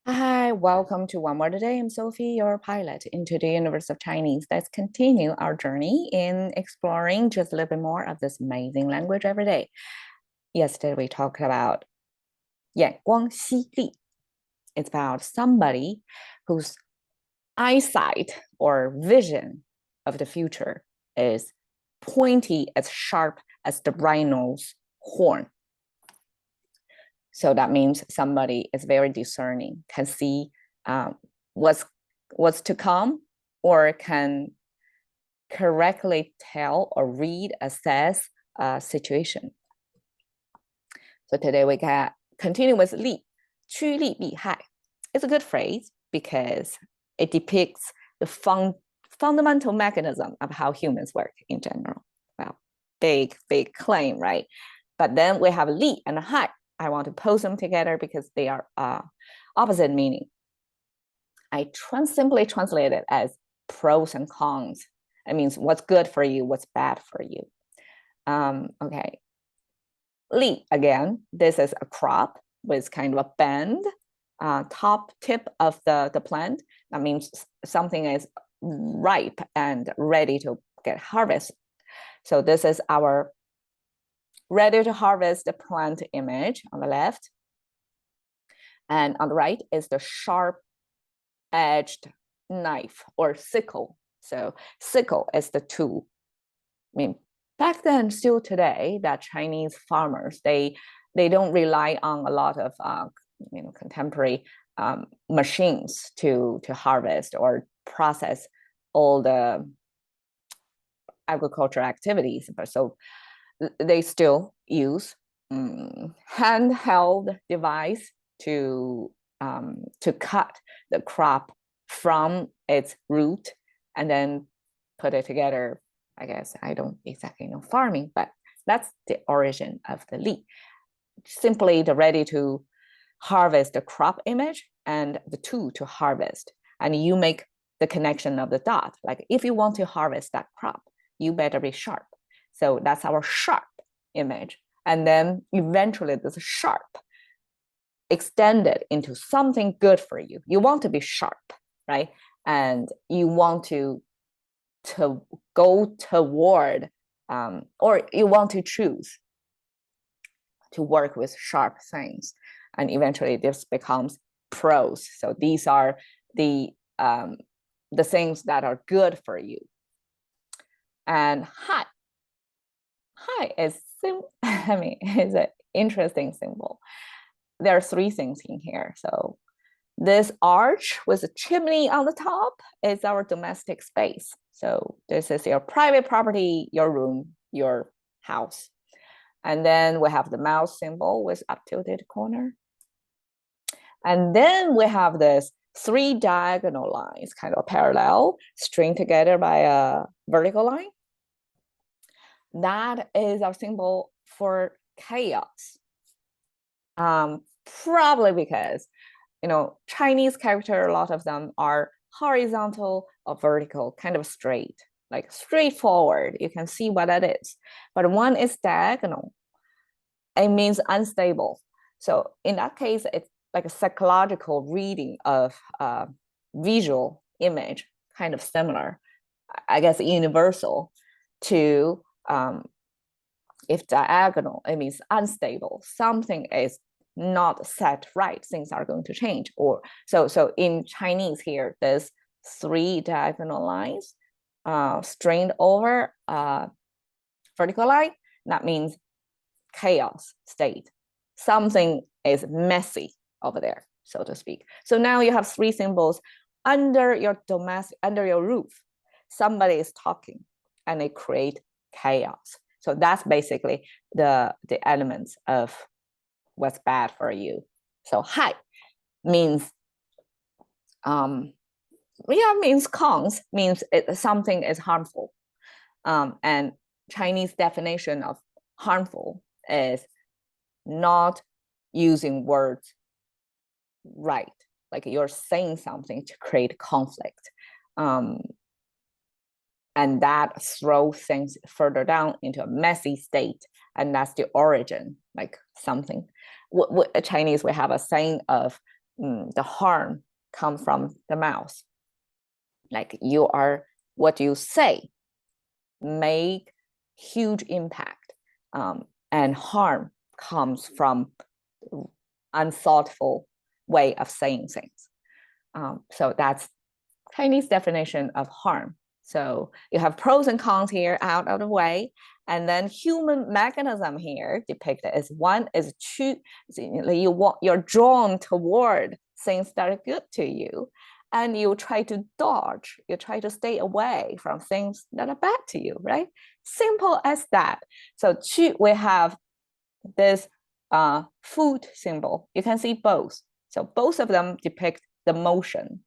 Hi, welcome to One More Today. I'm Sophie, your pilot into the universe of Chinese. Let's continue our journey in exploring just a little bit more of this amazing language every day. Yesterday, we talked about 眼光犀利. It's about somebody whose eyesight or vision of the future is pointy as sharp as the rhino's horn. So that means somebody is very discerning, can see what's to come, or can correctly tell or read, assess a situation. So today we can continue with 利, 趋利避害. It's a good phrase because it depicts the fundamental mechanism of how humans work in general. Well, big claim, right? But then we have 利 and 害. I want to pose them together because they are opposite meaning. I simply translate it as pros and cons. It means what's good for you, what's bad for you. Okay. 利, again, this is a crop with kind of a bend, top tip of the plant. That means something is ripe and ready to get harvested. So this is our ready to harvest the plant image on the left. And on the right is the sharp-edged knife or sickle. So sickle is the tool. I mean, back then, still today, that Chinese farmers, they don't rely on a lot of contemporary machines to harvest or process all the agricultural activities. But so they still use handheld device to cut the crop from its root and then put it together. I guess I don't exactly know farming, but that's the origin of the 利. Simply the ready to harvest the crop image and the tool to harvest. And you make the connection of the dot. Like if you want to harvest that crop, you better be sharp. So that's our sharp image. And then eventually this sharp extended into something good for you. You want to be sharp, right? And you want to go toward, or you want to choose to work with sharp things. And eventually this becomes pros. So these are the things that are good for you. And害is is an interesting symbol. There are three things in here. So this arch with a chimney on the top is our domestic space. So this is your private property, your room, your house. And then we have the mouse symbol with up tilted corner. And then we have this three diagonal lines, kind of parallel, stringed together by a vertical line. That is our symbol for chaos. Probably because, Chinese character, a lot of them are horizontal or vertical, kind of straight, like straightforward. You can see what that is. But one is diagonal. It means unstable. So in that case, it's like a psychological reading of visual image, kind of similar, I guess universal to if diagonal, it means unstable. Something is not set right. Things are going to change. Or so in Chinese here, there's three diagonal lines stringed over vertical line. That means chaos state. Something is messy over there, so to speak. So now you have three symbols under your roof. Somebody is talking and they create chaos. So that's basically the elements of what's bad for you. So 害 means means cons, means something is harmful. And Chinese definition of harmful is not using words right, like you're saying something to create conflict. And that throws things further down into a messy state. And that's the origin, like something. Chinese, we have a saying of the harm comes from the mouth. Like what you say make huge impact, and harm comes from unthoughtful way of saying things. So that's Chinese definition of harm. So you have pros and cons here out of the way, and then human mechanism here depicted is one is you're drawn toward things that are good to you, and you try to dodge, you try to stay away from things that are bad to you, right? Simple as that. So we have this food symbol. You can see both. So both of them depict the motion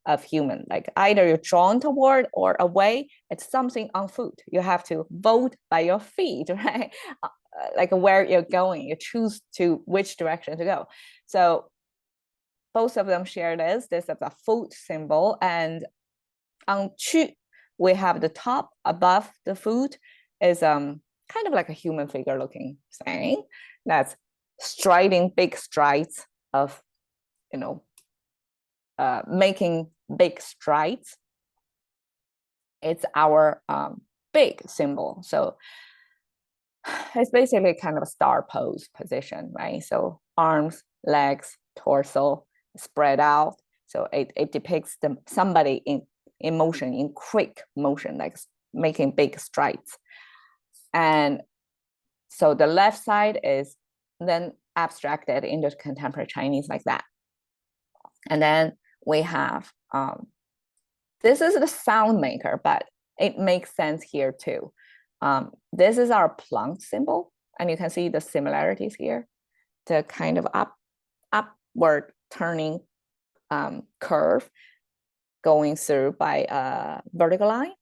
of human, like either you're drawn toward or away. It's something on foot. You have to vote by your feet, right? Like where you're going, you choose to which direction to go. So both of them share this is a foot symbol, and on Qu we have the top above the foot is kind of like a human figure looking thing that's striding big strides of, making big strides. It's our big symbol. So it's basically kind of a star pose position, right? So arms, legs, torso spread out. So it depicts somebody in motion, in quick motion, like making big strides. And so the left side is then abstracted into contemporary Chinese like that. And then we have, this is the sound maker, but it makes sense here too. This is our plunk symbol, and you can see the similarities here. The kind of upward turning curve going through by a vertical line.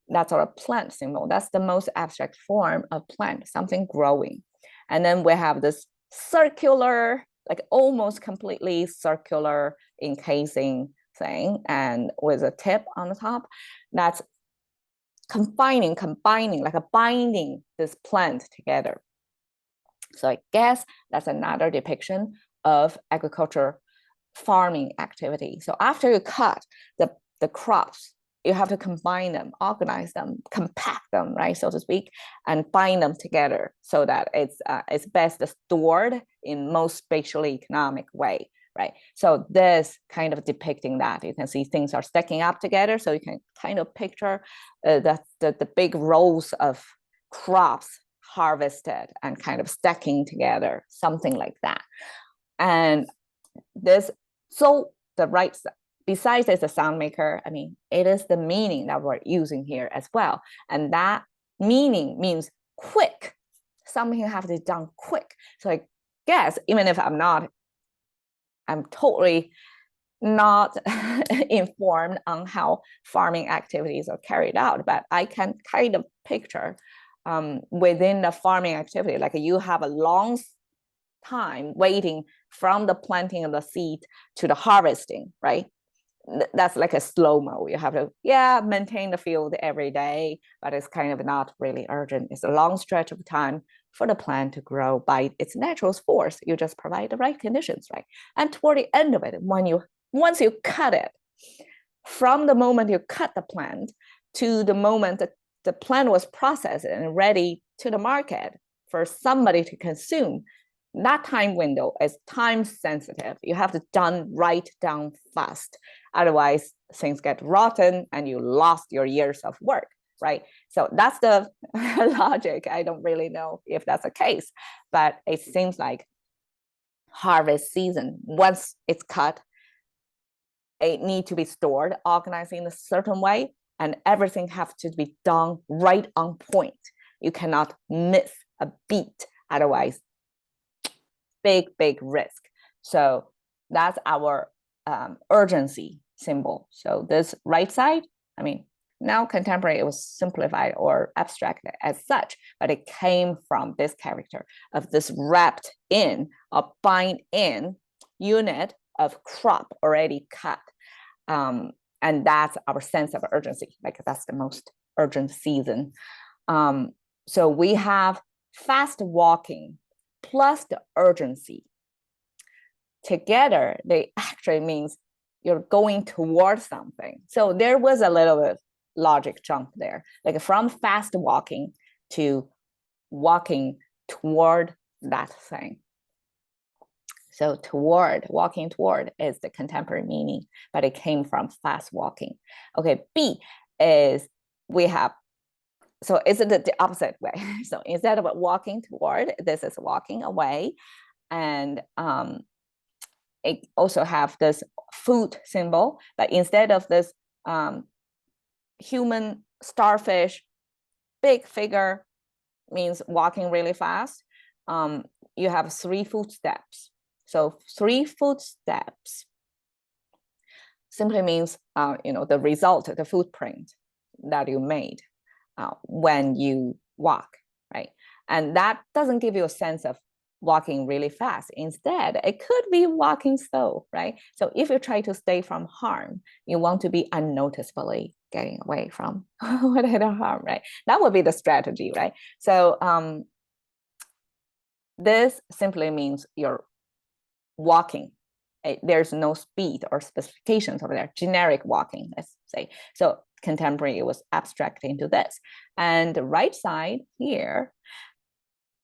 That's our plant symbol. That's the most abstract form of plant, something growing. And then we have this circular, like almost completely circular encasing thing, and with a tip on the top. That's combining, like a binding this plant together. So I guess that's another depiction of agriculture farming activity. So after you cut the crops, you have to combine them, organize them, compact them, right, so to speak, and bind them together so that it's best stored in most spatially economic way, right? So this kind of depicting that. You can see things are stacking up together, so you can kind of picture the big rows of crops harvested and kind of stacking together, something like that. And this, so the right side, besides it's a sound maker, I mean, it is the meaning that we're using here as well. And that meaning means quick. Something have to be done quick. So I guess even if I'm totally not informed on how farming activities are carried out, but I can kind of picture within the farming activity, like you have a long time waiting from the planting of the seed to the harvesting, right? That's like a slow-mo. You have to, maintain the field every day, but it's kind of not really urgent. It's a long stretch of time for the plant to grow by its natural force. You just provide the right conditions, right? And toward the end of it, once you cut it, from the moment you cut the plant to the moment that the plant was processed and ready to the market for somebody to consume, that time window is time sensitive. You have to done right down fast. Otherwise, things get rotten and you lost your years of work, right? So that's the logic. I don't really know if that's the case, but it seems like harvest season, once it's cut, it needs to be stored, organized in a certain way, and everything has to be done right on point. You cannot miss a beat, otherwise big risk. So that's our urgency symbol. So this right side, I mean, now contemporary, it was simplified or abstracted as such, but it came from this character of this wrapped in or bind in unit of crop already cut. And that's our sense of urgency, like that's the most urgent season. So we have fast walking plus the urgency. together, they actually means you're going towards something. So there was a little bit logic jump there, like from fast walking to walking toward that thing. So toward, walking toward is the contemporary meaning, but it came from fast walking. Okay, B is we have, so is it the opposite way? So instead of walking toward, this is walking away. And it also have this food symbol, but instead of this human starfish, big figure means walking really fast, you have 3 footsteps. So 3 footsteps simply means, the result, the footprint that you made when you walk, right? And that doesn't give you a sense of walking really fast. Instead, it could be walking slow, right? So if you try to stay from harm, you want to be unnoticeably getting away from whatever harm, right? That would be the strategy, right? So this simply means you're walking. There's no speed or specifications over there, generic walking, let's say. So contemporary was abstracted into this. And the right side here,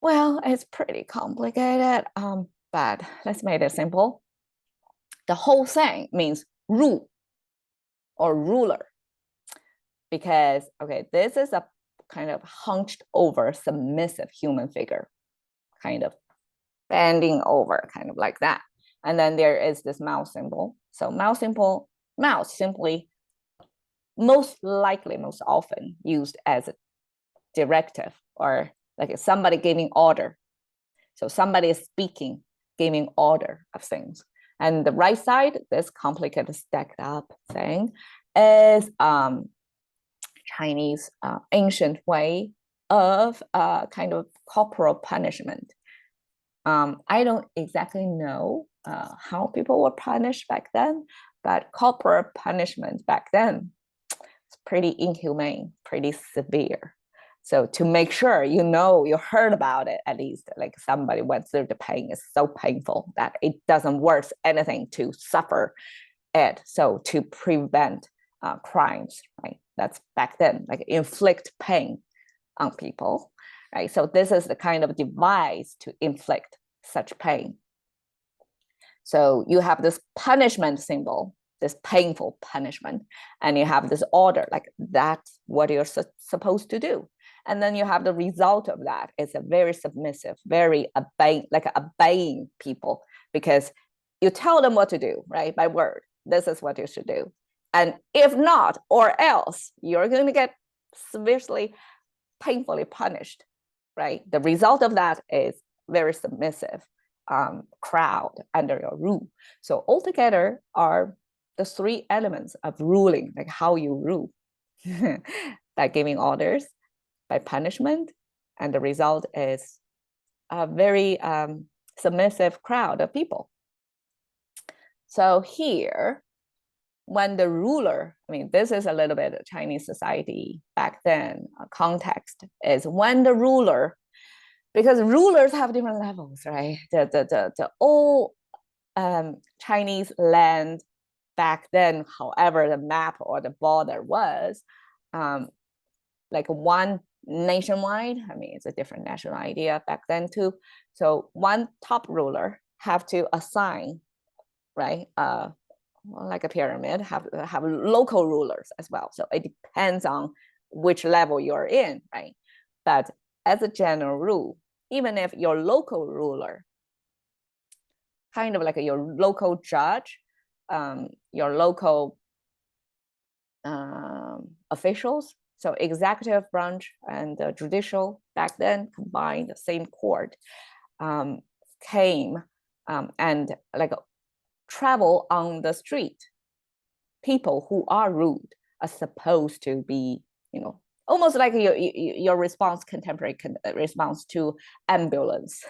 well, it's pretty complicated, but let's make it simple. The whole thing means rule or ruler, because, okay, this is a kind of hunched over submissive human figure, kind of bending over, kind of like that. And then there is this mouse symbol. So mouse simply most likely, most often used as a directive or like somebody giving order. So somebody is speaking, giving order of things. And the right side, this complicated stacked up thing, is Chinese ancient way of kind of corporal punishment. I don't exactly know how people were punished back then, but corporal punishment back then is pretty inhumane, pretty severe. So to make sure you heard about it, at least like somebody went through the pain, is so painful that it doesn't worth anything to suffer it. So to prevent crimes, right? That's back then, like inflict pain on people, right? So this is the kind of device to inflict such pain. So you have this punishment symbol, this painful punishment, and you have this order, like that's what you're supposed to do. And then you have the result of that. It's a very submissive, very obeying people, because you tell them what to do, right? By word, this is what you should do. And if not, or else, you're going to get severely, painfully punished, right? The result of that is very submissive crowd under your rule. So altogether are the 3 elements of ruling, like how you rule, by giving orders, by punishment, and the result is a very submissive crowd of people. So here, when the ruler, I mean, this is a little bit of Chinese society back then, context is when the ruler, because rulers have different levels, right? The old Chinese land back then, however the map or the border was, like one nationwide, I mean, it's a different national idea back then too. So one top ruler have to assign, right? Like a pyramid, have local rulers as well. So it depends on which level you're in, right? But as a general rule, even if your local ruler, kind of like your local judge, your local officials, so executive branch and the judicial back then combined, the same court, came and like travel on the street. People who are rude are supposed to be, almost like your response, contemporary response to ambulance.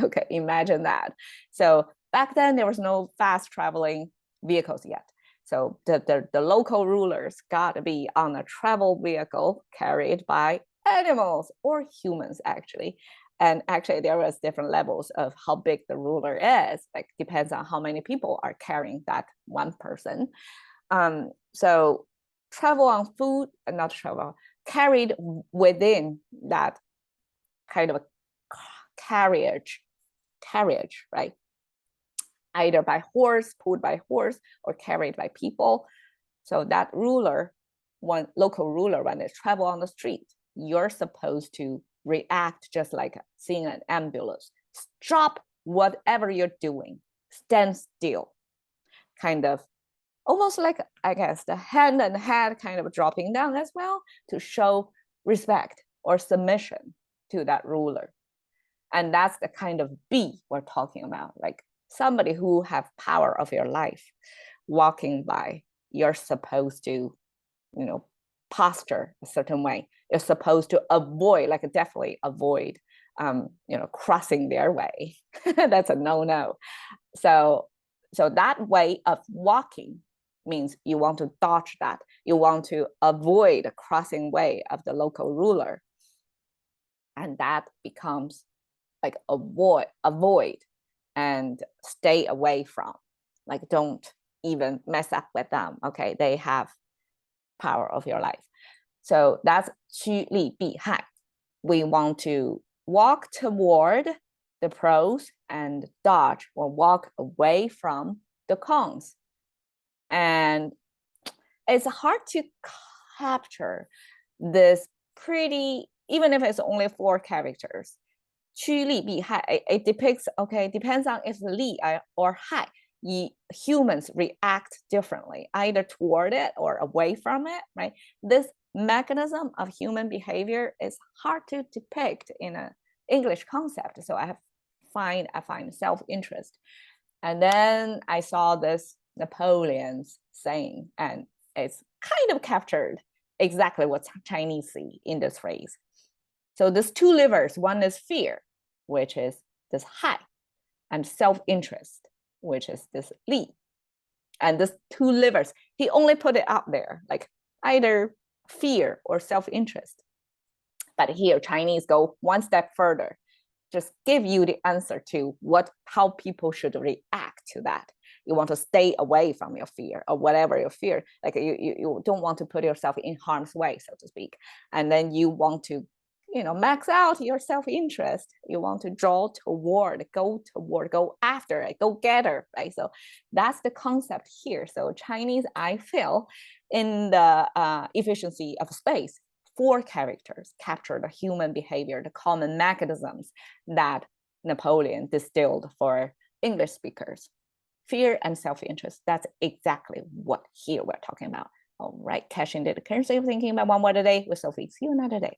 Okay, imagine that. So back then there was no fast traveling vehicles yet. So the local rulers got to be on a travel vehicle carried by animals or humans actually. And actually there was different levels of how big the ruler is, like depends on how many people are carrying that one person. So travel on foot, not travel, carried within that kind of a carriage, right? Either by horse, pulled by horse, or carried by people. So that ruler, one local ruler, when they travel on the street, you're supposed to react just like seeing an ambulance. Stop whatever you're doing, stand still, kind of almost like, I guess, the hand and head kind of dropping down as well to show respect or submission to that ruler. And that's the kind of be we're talking about, like somebody who have power of your life walking by, you're supposed to, posture a certain way. You're supposed to avoid, like definitely avoid, crossing their way. That's a no-no. So that way of walking means you want to dodge that. You want to avoid the crossing way of the local ruler. And that becomes like avoid and stay away from, like don't even mess up with them. Okay, they have power of your life. So that's 趋利避害. We want to walk toward the pros and dodge or walk away from the cons. And it's hard to capture this pretty, even if it's only 4 characters. 趋利避害, it depicts, okay, depends on if 利 or 害, humans react differently, either toward it or away from it, right? This mechanism of human behavior is hard to depict in an English concept. So I find self-interest. And then I saw this Napoleon's saying, and it's kind of captured exactly what Chinese see in this phrase. So there's 2 livers. One is fear, which is this 害, and self-interest, which is this 利. And this 2 livers, he only put it out there, like either fear or self-interest. But here, Chinese go one step further, just give you the answer to how people should react to that. You want to stay away from your fear or whatever your fear, like you don't want to put yourself in harm's way, so to speak. And then you want to, max out your self-interest. You want to go after it, go get her, right? So that's the concept here. So Chinese, I feel, in the efficiency of space, 4 characters capture the human behavior, the common mechanisms that Napoleon distilled for English speakers. Fear and self-interest, that's exactly what here we're talking about. All right, cashing the currency of thinking about one word a day with Sophie. See you another day.